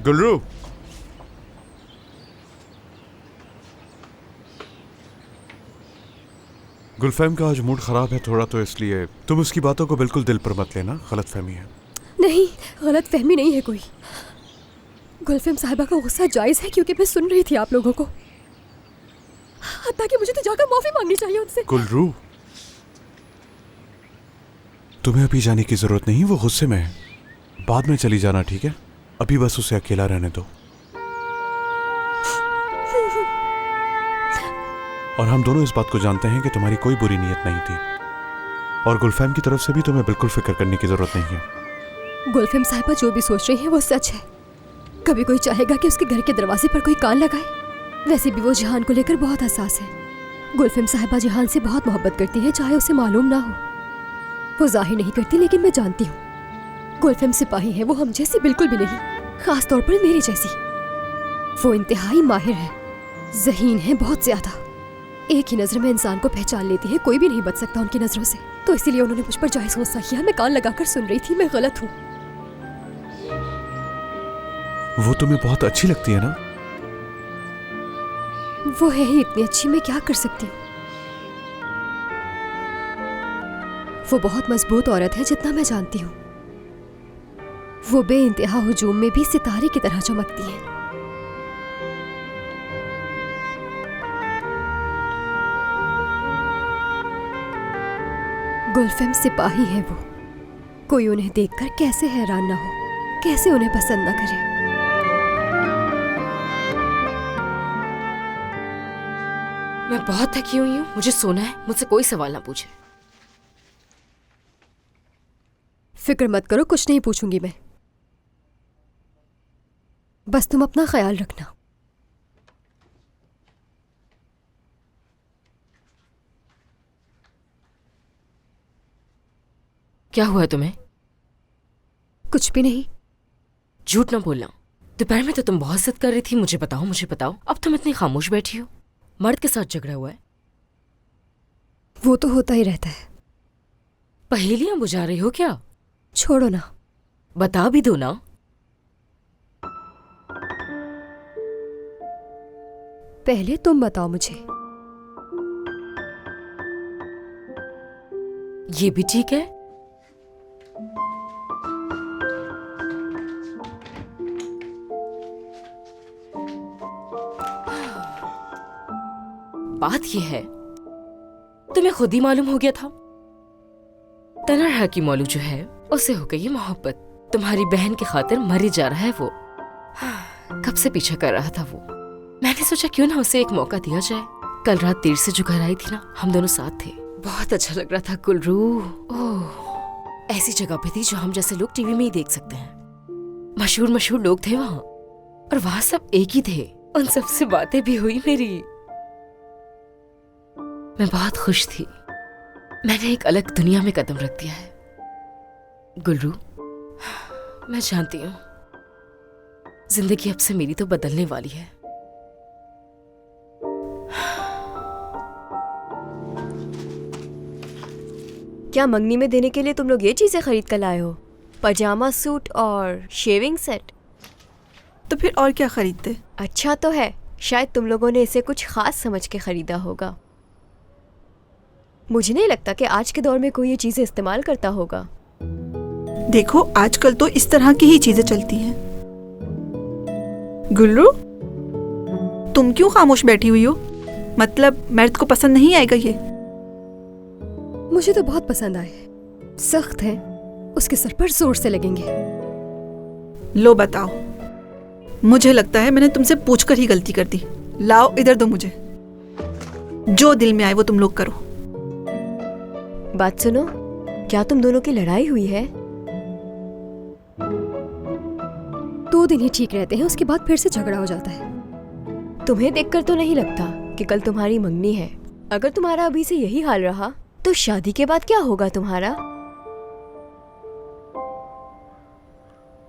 गुलरू, गुलफैम का आज मूड खराब है थोड़ा, तो इसलिए तुम उसकी बातों को बिल्कुल दिल पर मत लेना, गलतफहमी है। नहीं, गलतफहमी नहीं है कोई। गुलफैम साहिबा का गुस्सा जायज़ है क्योंकि मैं सुन रही थी आप लोगों को। ताकि मुझे तो जाकर माफी मांगनी चाहिए उनसे। गुलरू, तुम्हें अभी जाने की जरूरत नहीं, वो गुस्से में है। बाद में चली जाना, ठीक है? अभी बस उसे अकेला रहने दो। और हम दोनों इस बात को जानते हैं कि तुम्हारी कोई बुरी नीयत नहीं थी, और गुलफैम की तरफ से भी तुम्हें बिल्कुल फिक्र करने की जरूरत नहीं है। गुलफैम साहिबा जो भी सोच रही है वो सच है। कभी कोई चाहेगा कि उसके घर के दरवाजे पर कोई कान लगाए। वैसे भी वो जिहान को लेकर बहुत हसास है। गुलफैम साहिबा जिहान से बहुत मोहब्बत करती है, चाहे उसे मालूम ना हो। वो जाहिर नहीं करती, लेकिन मैं जानती हूँ। गुलफैम सिपाही है, वो हम जैसी बिल्कुल भी नहीं, खास तौर पर मेरी जैसी। वो इंतहाई माहिर है, ज़हीन है बहुत ज्यादा। एक ही नजर में इंसान को पहचान लेती है, कोई भी नहीं बच सकता उनकी नजरों से। तो इसीलिए उन्होंने मुझ पर जायज़ गुस्सा किया। मैं कान लगाकर सुन रही थी, मैं गलत हूँ। वो तुम्हें बहुत अच्छी लगती है ना? वो है ही इतनी अच्छी, मैं क्या कर सकती हूँ। वो बहुत मजबूत औरत है जितना मैं जानती हूँ। वो बेइंतहा हुजूम में भी सितारे की तरह चमकती है। गुलफैम सिपाही है वो। कोई उन्हें देखकर कैसे हैरान ना हो, कैसे उन्हें पसंद ना करे। मैं बहुत थकी हुई हूँ, मुझे सोना है। मुझसे कोई सवाल ना पूछे। फिक्र मत करो, कुछ नहीं पूछूंगी मैं। बस तुम अपना ख्याल रखना। क्या हुआ तुम्हें? कुछ भी नहीं। झूठ ना बोलना। दोपहर में तो तुम बहुत जिद कर रही थी, मुझे बताओ मुझे बताओ। अब तुम इतनी खामोश बैठी हो। मर्द के साथ झगड़ा हुआ है? वो तो होता ही रहता है। पहेलियां बुझा रही हो क्या? छोड़ो ना। बता भी दो ना। पहले तुम बताओ मुझे। ये भी ठीक है। बात यह है, तुम्हें खुद ही मालूम हो गया था। तनहा की मौलू जो है उसे हो गई मोहब्बत। तुम्हारी बहन की खातिर मरी जा रहा है वो। कब से पीछा कर रहा था वो। मैंने सोचा क्यों ना उसे एक मौका दिया जाए। कल रात देर से जो घर आई थी ना, हम दोनों साथ थे। बहुत अच्छा लग रहा था गुलरू। ओह, ऐसी जगह पे थी जो हम जैसे लोग टीवी में ही देख सकते हैं। मशहूर मशहूर लोग थे वहाँ, और वहाँ सब एक ही थे। उन सबसे बातें भी हुई मेरी। मैं बहुत खुश थी। मैंने एक अलग दुनिया में कदम रख दिया है गुलरू। मैं जानती हूँ जिंदगी अब से मेरी तो बदलने वाली है। क्या मंगनी में देने के लिए तुम लोग ये चीजें खरीद कर लाए हो? पजामा सूट और शेविंग सेट? तो फिर और क्या खरीदते? अच्छा तो है, शायद तुम लोगों ने इसे कुछ खास समझ के खरीदा होगा। मुझे नहीं लगता कि आज के दौर में कोई ये चीजें इस्तेमाल करता होगा। देखो, आजकल तो इस तरह की ही चीजें चलती हैं। गुल्लू, तुम क्यों खामोश बैठी हुई हो? मतलब मर्द को पसंद नहीं आएगा ये? मुझे तो बहुत पसंद आए। सख्त है, उसके सर पर जोर से लगेंगे। लो बताओ। मुझे लगता है मैंने तुमसे पूछकर ही गलती कर दी। लाओ इधर दो मुझे। जो दिल में आए वो तुम लोग करो। बात सुनो, क्या तुम दोनों की लड़ाई हुई है? 2 दिन ही ठीक रहते हैं, उसके बाद फिर से झगड़ा हो जाता है। तुम्हें देखकर तो नहीं लगता कि कल तुम्हारी मंगनी है। अगर तुम्हारा अभी से यही हाल रहा तो शादी के बाद क्या होगा तुम्हारा?